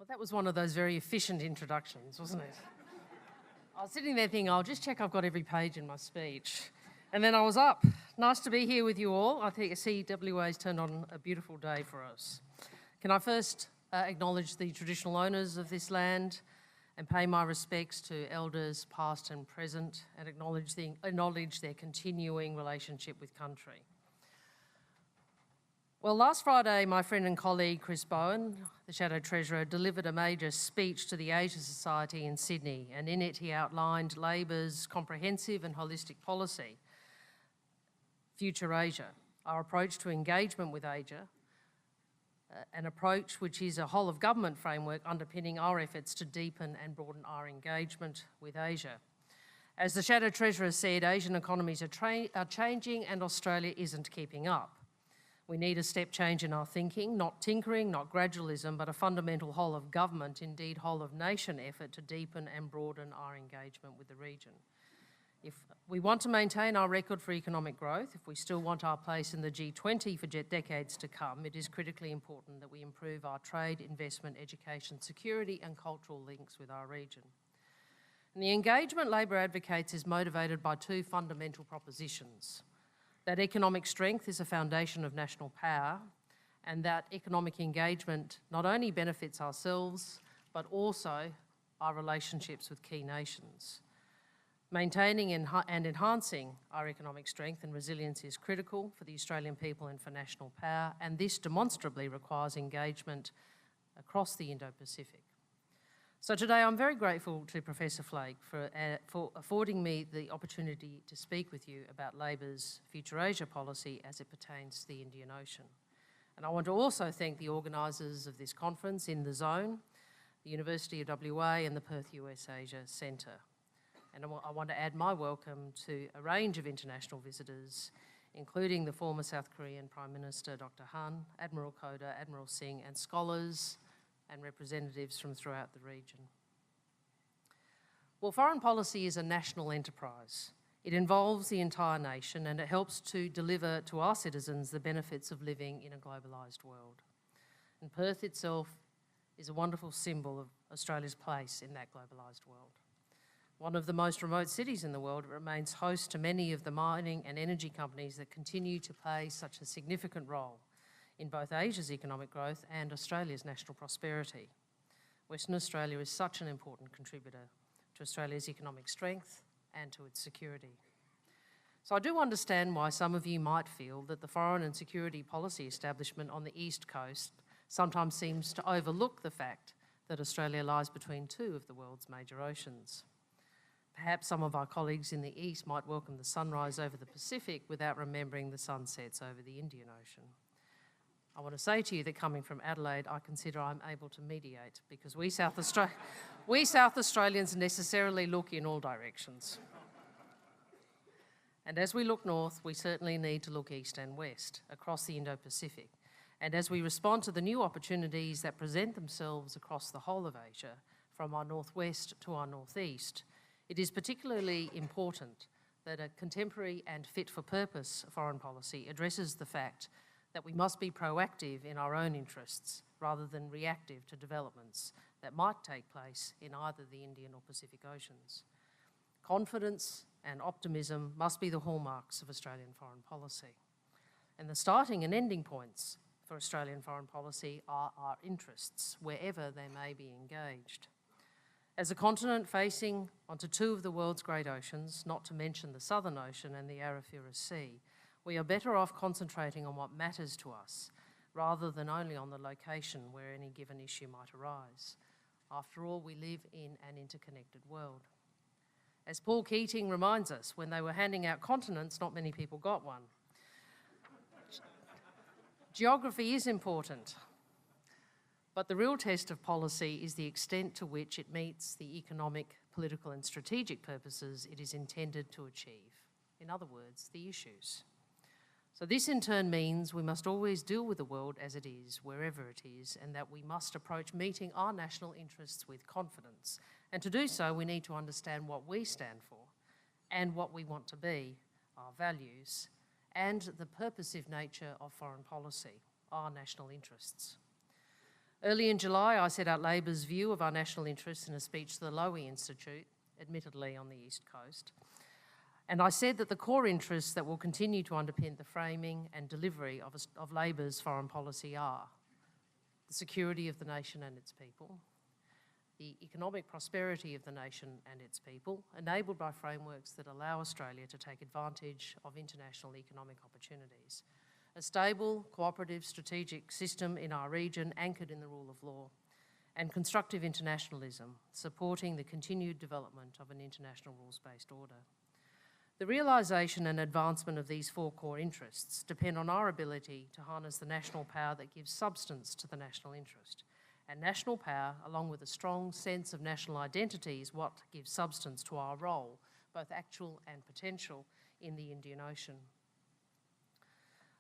That was one of those very efficient introductions, wasn't it? I was sitting there thinking, I'll just check I've got every page in my speech. And then I was up. Nice to be here with you all. I think CWA's turned on a beautiful day for us. Can I first acknowledge the traditional owners of this land and pay my respects to elders past and present, and acknowledge their continuing relationship with country. Well, last Friday, my friend and colleague Chris Bowen, the Shadow Treasurer, delivered a major speech to the Asia Society in Sydney, and in it he outlined Labor's comprehensive and holistic policy, Future Asia, our approach to engagement with Asia, an approach which is a whole-of-government framework underpinning our efforts to deepen and broaden our engagement with Asia. As the Shadow Treasurer said, Asian economies are changing and Australia isn't keeping up. We need a step change in our thinking, not tinkering, not gradualism, but a fundamental whole-of-government, indeed whole-of-nation effort to deepen and broaden our engagement with the region. If we want to maintain our record for economic growth, if we still want our place in the G20 for decades to come, it is critically important that we improve our trade, investment, education, security and cultural links with our region. And the engagement Labor advocates is motivated by two fundamental propositions: that economic strength is a foundation of national power, and that economic engagement not only benefits ourselves, but also our relationships with key nations. Maintaining and enhancing our economic strength and resilience is critical for the Australian people and for national power, and this demonstrably requires engagement across the Indo-Pacific. So today I'm very grateful to Professor Flake for affording me the opportunity to speak with you about Labor's Future Asia policy as it pertains to the Indian Ocean. And I want to also thank the organisers of this conference in the Zone, the University of WA and the Perth US Asia Centre. And I want to add my welcome to a range of international visitors, including the former South Korean Prime Minister Dr. Han, Admiral Koda, Admiral Singh, and scholars and representatives from throughout the region. Well, foreign policy is a national enterprise. It involves the entire nation and it helps to deliver to our citizens the benefits of living in a globalised world. And Perth itself is a wonderful symbol of Australia's place in that globalised world. One of the most remote cities in the world, it remains host to many of the mining and energy companies that continue to play such a significant role in both Asia's economic growth and Australia's national prosperity. Western Australia is such an important contributor to Australia's economic strength and to its security. So I do understand why some of you might feel that the foreign and security policy establishment on the East Coast sometimes seems to overlook the fact that Australia lies between two of the world's major oceans. Perhaps some of our colleagues in the East might welcome the sunrise over the Pacific without remembering the sunsets over the Indian Ocean. I want to say to you that coming from Adelaide, I consider I'm able to mediate because we South Australians necessarily look in all directions. And as we look north, we certainly need to look east and west across the Indo-Pacific. And as we respond to the new opportunities that present themselves across the whole of Asia, from our northwest to our northeast, it is particularly important that a contemporary and fit-for-purpose foreign policy addresses the fact that we must be proactive in our own interests rather than reactive to developments that might take place in either the Indian or Pacific Oceans. Confidence and optimism must be the hallmarks of Australian foreign policy. And the starting and ending points for Australian foreign policy are our interests, wherever they may be engaged. As a continent facing onto two of the world's great oceans, not to mention the Southern Ocean and the Arafura Sea, we are better off concentrating on what matters to us rather than only on the location where any given issue might arise. After all, we live in an interconnected world. As Paul Keating reminds us, when they were handing out continents, not many people got one. Geography is important, but the real test of policy is the extent to which it meets the economic, political and strategic purposes it is intended to achieve. In other words, the issues. So this in turn means we must always deal with the world as it is, wherever it is, and that we must approach meeting our national interests with confidence. And to do so, we need to understand what we stand for and what we want to be, our values, and the purposive nature of foreign policy, our national interests. Early in July, I set out Labor's view of our national interests in a speech to the Lowy Institute, admittedly on the East Coast. And I said that the core interests that will continue to underpin the framing and delivery of Labor's foreign policy are the security of the nation and its people, the economic prosperity of the nation and its people, enabled by frameworks that allow Australia to take advantage of international economic opportunities, a stable, cooperative, strategic system in our region anchored in the rule of law, and constructive internationalism, supporting the continued development of an international rules-based order. The realisation and advancement of these four core interests depend on our ability to harness the national power that gives substance to the national interest. And national power, along with a strong sense of national identity, is what gives substance to our role, both actual and potential, in the Indian Ocean.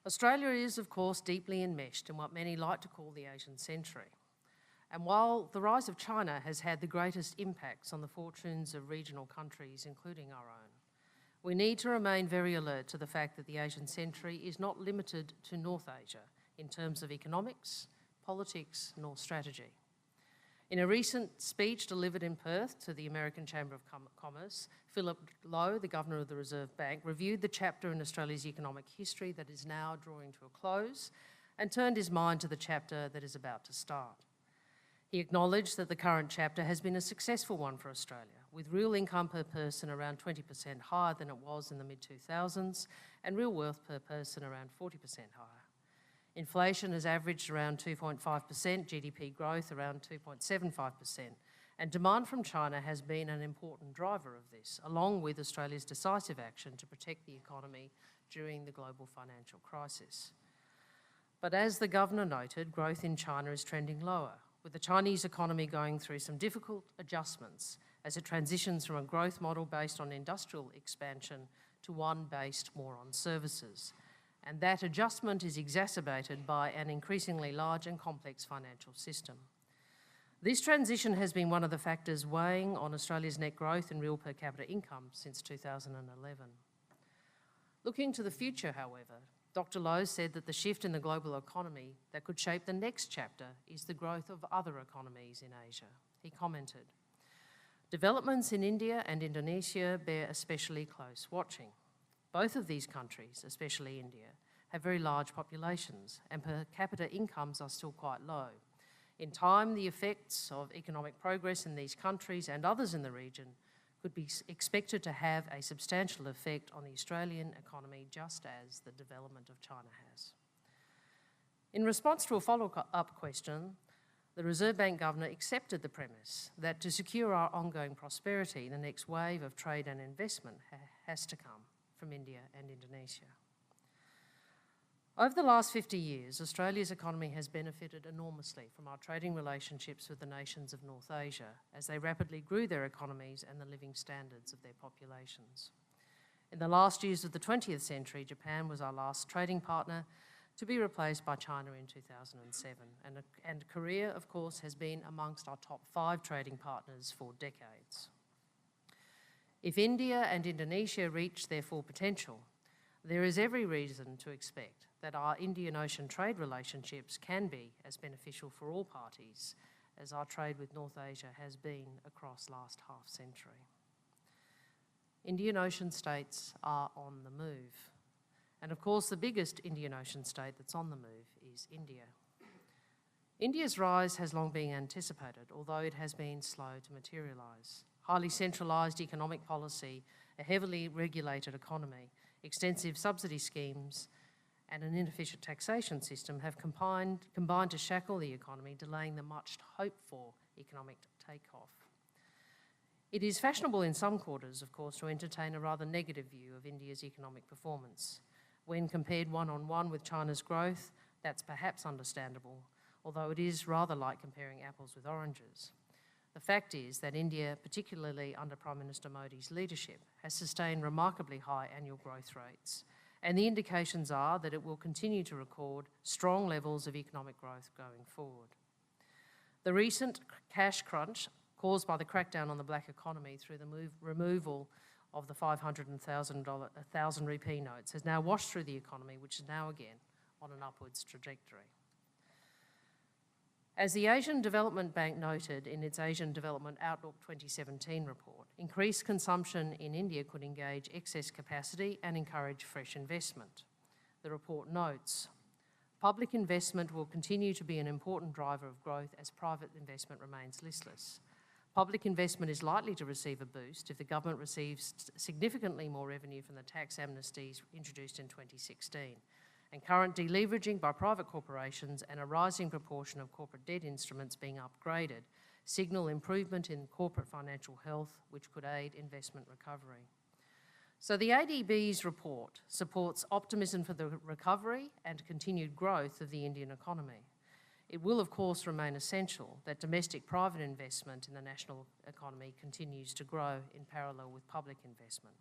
Australia is, of course, deeply enmeshed in what many like to call the Asian century. And while the rise of China has had the greatest impacts on the fortunes of regional countries, including our own, we need to remain very alert to the fact that the Asian century is not limited to North Asia in terms of economics, politics, nor strategy. In a recent speech delivered in Perth to the American Chamber of Commerce, Philip Lowe, the Governor of the Reserve Bank, reviewed the chapter in Australia's economic history that is now drawing to a close and turned his mind to the chapter that is about to start. He acknowledged that the current chapter has been a successful one for Australia, with real income per person around 20% higher than it was in the mid-2000s and real wealth per person around 40% higher. Inflation has averaged around 2.5%, GDP growth around 2.75%, and demand from China has been an important driver of this, along with Australia's decisive action to protect the economy during the global financial crisis. But as the Governor noted, growth in China is trending lower, with the Chinese economy going through some difficult adjustments as it transitions from a growth model based on industrial expansion to one based more on services. And that adjustment is exacerbated by an increasingly large and complex financial system. This transition has been one of the factors weighing on Australia's net growth in real per capita income since 2011. Looking to the future, however, Dr. Lowe said that the shift in the global economy that could shape the next chapter is the growth of other economies in Asia. He commented, "Developments in India and Indonesia bear especially close watching. Both of these countries, especially India, have very large populations and per capita incomes are still quite low. In time, the effects of economic progress in these countries and others in the region could be expected to have a substantial effect on the Australian economy, just as the development of China has." In response to a follow-up question, the Reserve Bank Governor accepted the premise that to secure our ongoing prosperity, the next wave of trade and investment has to come from India and Indonesia. Over the last 50 years, Australia's economy has benefited enormously from our trading relationships with the nations of North Asia as they rapidly grew their economies and the living standards of their populations. In the last years of the 20th century, Japan was our last trading partner, to be replaced by China in 2007. And Korea, of course, has been amongst our top 5 trading partners for decades. If India and Indonesia reach their full potential, there is every reason to expect that our Indian Ocean trade relationships can be as beneficial for all parties as our trade with North Asia has been across last half-century. Indian Ocean states are on the move. And of course, the biggest Indian Ocean state that's on the move is India. India's rise has long been anticipated, although it has been slow to materialise. Highly centralised economic policy, a heavily regulated economy, extensive subsidy schemes, and an inefficient taxation system have combined to shackle the economy, delaying the much hoped-for economic takeoff. It is fashionable in some quarters, of course, to entertain a rather negative view of India's economic performance. When compared one-on-one with China's growth, that's perhaps understandable, although it is rather like comparing apples with oranges. The fact is that India, particularly under Prime Minister Modi's leadership, has sustained remarkably high annual growth rates, and the indications are that it will continue to record strong levels of economic growth going forward. The recent cash crunch caused by the crackdown on the black economy through the removal of the 500,000 rupee notes has now washed through the economy, which is now again on an upwards trajectory. As the Asian Development Bank noted in its Asian Development Outlook 2017 report, increased consumption in India could engage excess capacity and encourage fresh investment. The report notes, public investment will continue to be an important driver of growth as private investment remains listless. Public investment is likely to receive a boost if the government receives significantly more revenue from the tax amnesties introduced in 2016. And current deleveraging by private corporations and a rising proportion of corporate debt instruments being upgraded signal improvement in corporate financial health, which could aid investment recovery. So the ADB's report supports optimism for the recovery and continued growth of the Indian economy. It will, of course, remain essential that domestic private investment in the national economy continues to grow in parallel with public investment.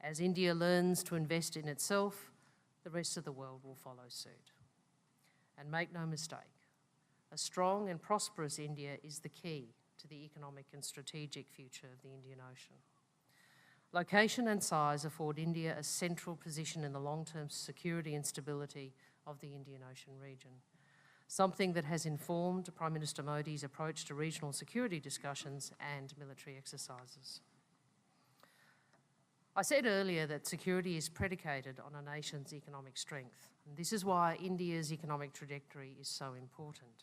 As India learns to invest in itself, the rest of the world will follow suit. And make no mistake, a strong and prosperous India is the key to the economic and strategic future of the Indian Ocean. Location and size afford India a central position in the long-term security and stability of the Indian Ocean region, something that has informed Prime Minister Modi's approach to regional security discussions and military exercises. I said earlier that security is predicated on a nation's economic strength, and this is why India's economic trajectory is so important.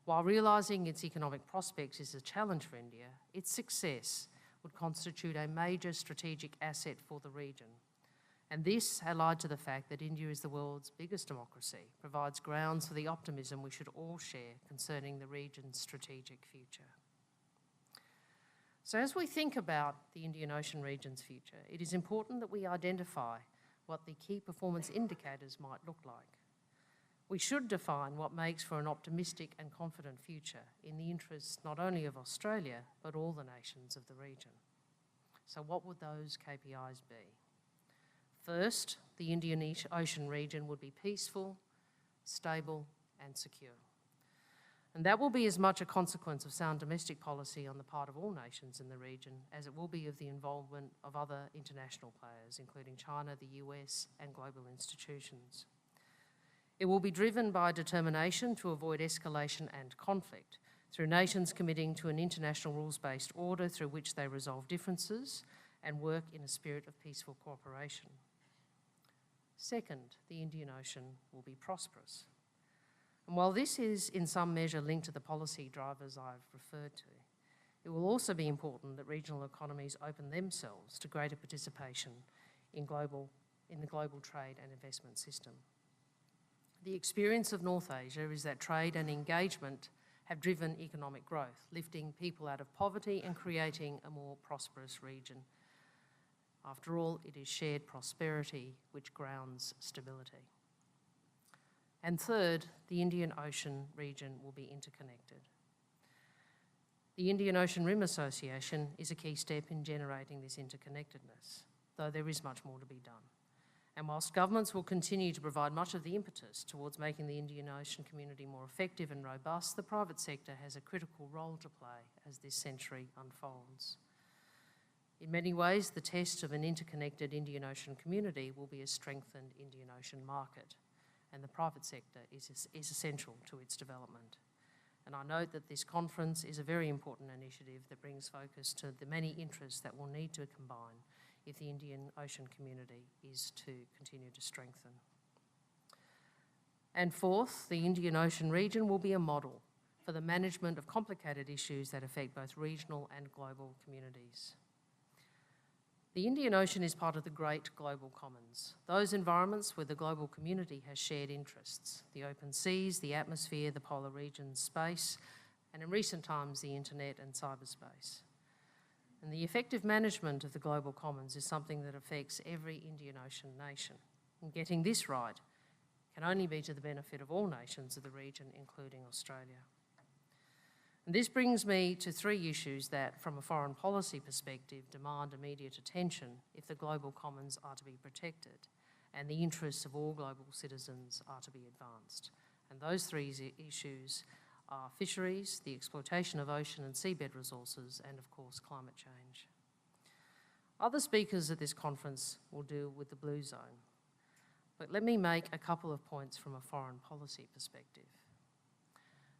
While realising its economic prospects is a challenge for India, its success would constitute a major strategic asset for the region. And this, allied to the fact that India is the world's biggest democracy, provides grounds for the optimism we should all share concerning the region's strategic future. So as we think about the Indian Ocean region's future, it is important that we identify what the key performance indicators might look like. We should define what makes for an optimistic and confident future in the interests not only of Australia, but all the nations of the region. So what would those KPIs be? First, the Indian Ocean region would be peaceful, stable, and secure. And that will be as much a consequence of sound domestic policy on the part of all nations in the region as it will be of the involvement of other international players, including China, the US, and global institutions. It will be driven by determination to avoid escalation and conflict through nations committing to an international rules-based order through which they resolve differences and work in a spirit of peaceful cooperation. Second, the Indian Ocean will be prosperous. And while this is in some measure linked to the policy drivers I've referred to, it will also be important that regional economies open themselves to greater participation in the global trade and investment system. The experience of North Asia is that trade and engagement have driven economic growth, lifting people out of poverty and creating a more prosperous region. After all, it is shared prosperity which grounds stability. And third, the Indian Ocean region will be interconnected. The Indian Ocean Rim Association is a key step in generating this interconnectedness, though there is much more to be done. And whilst governments will continue to provide much of the impetus towards making the Indian Ocean community more effective and robust, the private sector has a critical role to play as this century unfolds. In many ways, the test of an interconnected Indian Ocean community will be a strengthened Indian Ocean market, and the private sector is essential to its development. And I note that this conference is a very important initiative that brings focus to the many interests that will need to combine if the Indian Ocean community is to continue to strengthen. And fourth, the Indian Ocean region will be a model for the management of complicated issues that affect both regional and global communities. The Indian Ocean is part of the great global commons, those environments where the global community has shared interests: the open seas, the atmosphere, the polar regions, space, and in recent times, the internet and cyberspace. And the effective management of the global commons is something that affects every Indian Ocean nation. And getting this right can only be to the benefit of all nations of the region, including Australia. And this brings me to three issues that, from a foreign policy perspective, demand immediate attention if the global commons are to be protected and the interests of all global citizens are to be advanced. And those three issues are fisheries, the exploitation of ocean and seabed resources, and of course climate change. Other speakers at this conference will deal with the blue zone, but let me make a couple of points from a foreign policy perspective.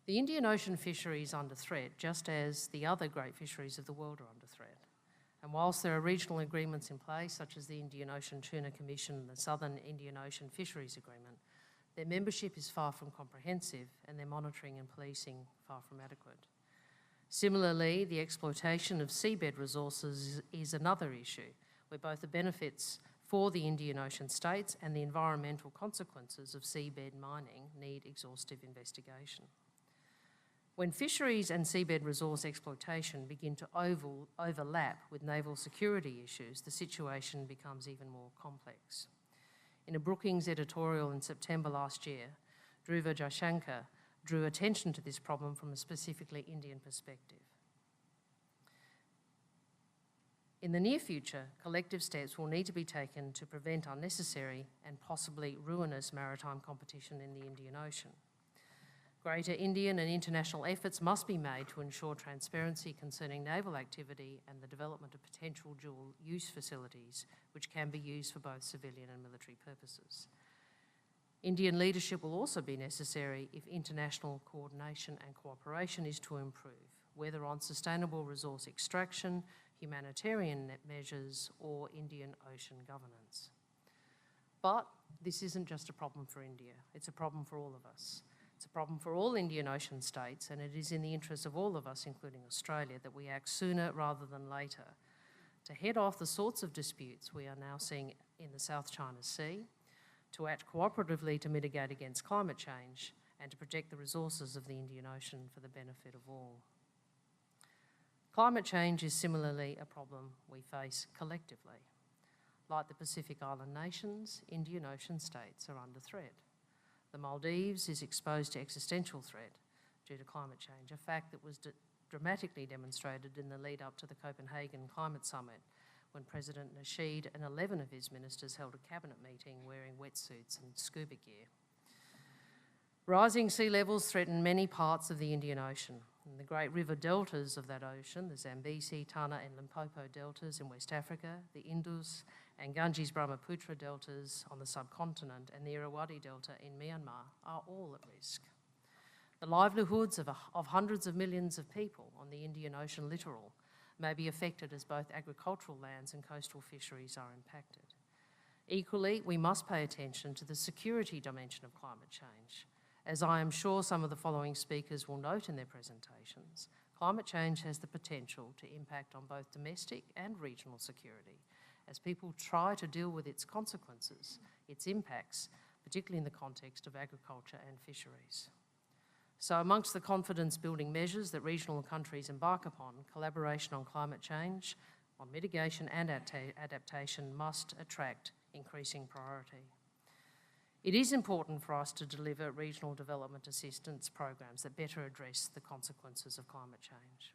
The Indian Ocean fishery is under threat, just as the other great fisheries of the world are under threat. And whilst there are regional agreements in place, such as the Indian Ocean Tuna Commission and the Southern Indian Ocean Fisheries Agreement, their membership is far from comprehensive and their monitoring and policing far from adequate. Similarly, the exploitation of seabed resources is another issue, where both the benefits for the Indian Ocean states and the environmental consequences of seabed mining need exhaustive investigation. When fisheries and seabed resource exploitation begin to overlap with naval security issues, the situation becomes even more complex. In a Brookings editorial in September last year, Dhruva Jaishankar drew attention to this problem from a specifically Indian perspective. In the near future, collective steps will need to be taken to prevent unnecessary and possibly ruinous maritime competition in the Indian Ocean. Greater Indian and international efforts must be made to ensure transparency concerning naval activity and the development of potential dual-use facilities which can be used for both civilian and military purposes. Indian leadership will also be necessary if international coordination and cooperation is to improve, whether on sustainable resource extraction, humanitarian measures, or Indian Ocean governance. But this isn't just a problem for India, it's a problem for all of us. It's a problem for all Indian Ocean states, and it is in the interest of all of us, including Australia, that we act sooner rather than later to head off the sorts of disputes we are now seeing in the South China Sea, to act cooperatively to mitigate against climate change, and to protect the resources of the Indian Ocean for the benefit of all. Climate change is similarly a problem we face collectively. Like the Pacific Island nations, Indian Ocean states are under threat. The Maldives is exposed to existential threat due to climate change, a fact that was dramatically demonstrated in the lead up to the Copenhagen Climate Summit, when President Nasheed and 11 of his ministers held a cabinet meeting wearing wetsuits and scuba gear. Rising sea levels threaten many parts of the Indian Ocean. In the great river deltas of that ocean, the Zambezi, Tana and Limpopo deltas in West Africa, the Indus and Ganges-Brahmaputra deltas on the subcontinent, and the Irrawaddy Delta in Myanmar are all at risk. The livelihoods of hundreds of millions of people on the Indian Ocean littoral may be affected as both agricultural lands and coastal fisheries are impacted. Equally, we must pay attention to the security dimension of climate change. As I am sure some of the following speakers will note in their presentations, climate change has the potential to impact on both domestic and regional security as people try to deal with its consequences, its impacts, particularly in the context of agriculture and fisheries. So amongst the confidence-building measures that regional countries embark upon, collaboration on climate change, on mitigation and adaptation must attract increasing priority. It is important for us to deliver regional development assistance programs that better address the consequences of climate change.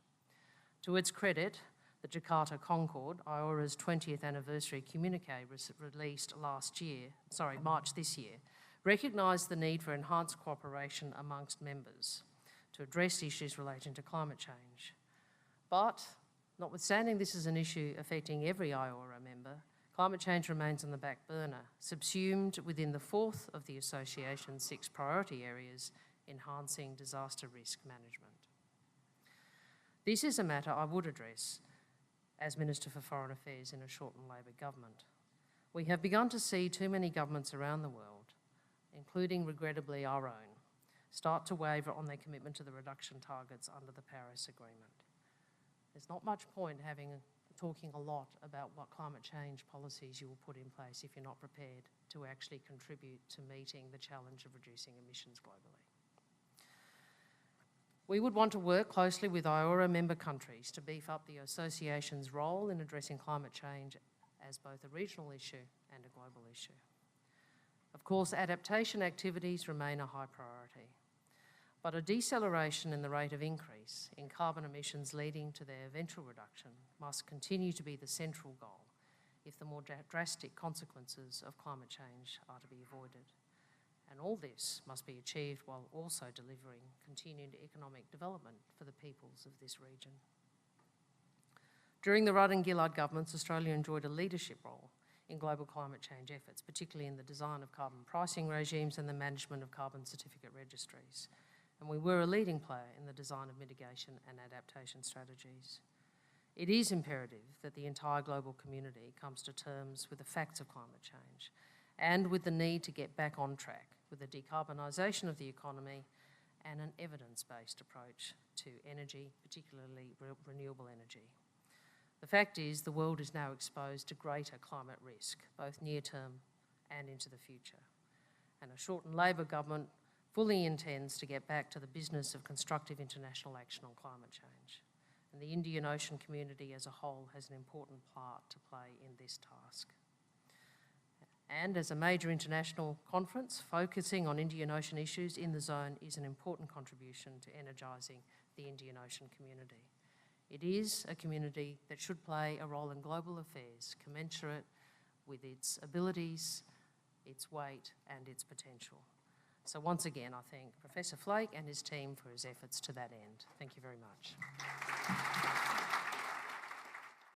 To its credit, the Jakarta Concord, IORA's 20th anniversary communique released March this year, recognised the need for enhanced cooperation amongst members to address issues relating to climate change. But, notwithstanding this is an issue affecting every IORA member, climate change remains on the back burner, subsumed within the fourth of the association's 6 priority areas, enhancing disaster risk management. This is a matter I would address as Minister for Foreign Affairs in a Shorten Labor government. We have begun to see too many governments around the world, including regrettably our own, start to waver on their commitment to the reduction targets under the Paris Agreement. There's not much point talking a lot about what climate change policies you will put in place if you're not prepared to actually contribute to meeting the challenge of reducing emissions globally. We would want to work closely with IORA member countries to beef up the association's role in addressing climate change as both a regional issue and a global issue. Of course, adaptation activities remain a high priority, but a deceleration in the rate of increase in carbon emissions leading to their eventual reduction must continue to be the central goal if the more drastic consequences of climate change are to be avoided. And all this must be achieved while also delivering continued economic development for the peoples of this region. During the Rudd and Gillard governments, Australia enjoyed a leadership role in global climate change efforts, particularly in the design of carbon pricing regimes and the management of carbon certificate registries. and we were a leading player in the design of mitigation and adaptation strategies. It is imperative that the entire global community comes to terms with the facts of climate change and with the need to get back on track with the decarbonisation of the economy and an evidence-based approach to energy, particularly renewable energy. The fact is the world is now exposed to greater climate risk, both near-term and into the future. And a shortened Labor government fully intends to get back to the business of constructive international action on climate change. And the Indian Ocean community as a whole has an important part to play in this task. And as a major international conference, focusing on Indian Ocean issues in the zone is an important contribution to energising the Indian Ocean community. It is a community that should play a role in global affairs commensurate with its abilities, its weight and its potential. So once again, I thank Professor Flake and his team for his efforts to that end. Thank you very much.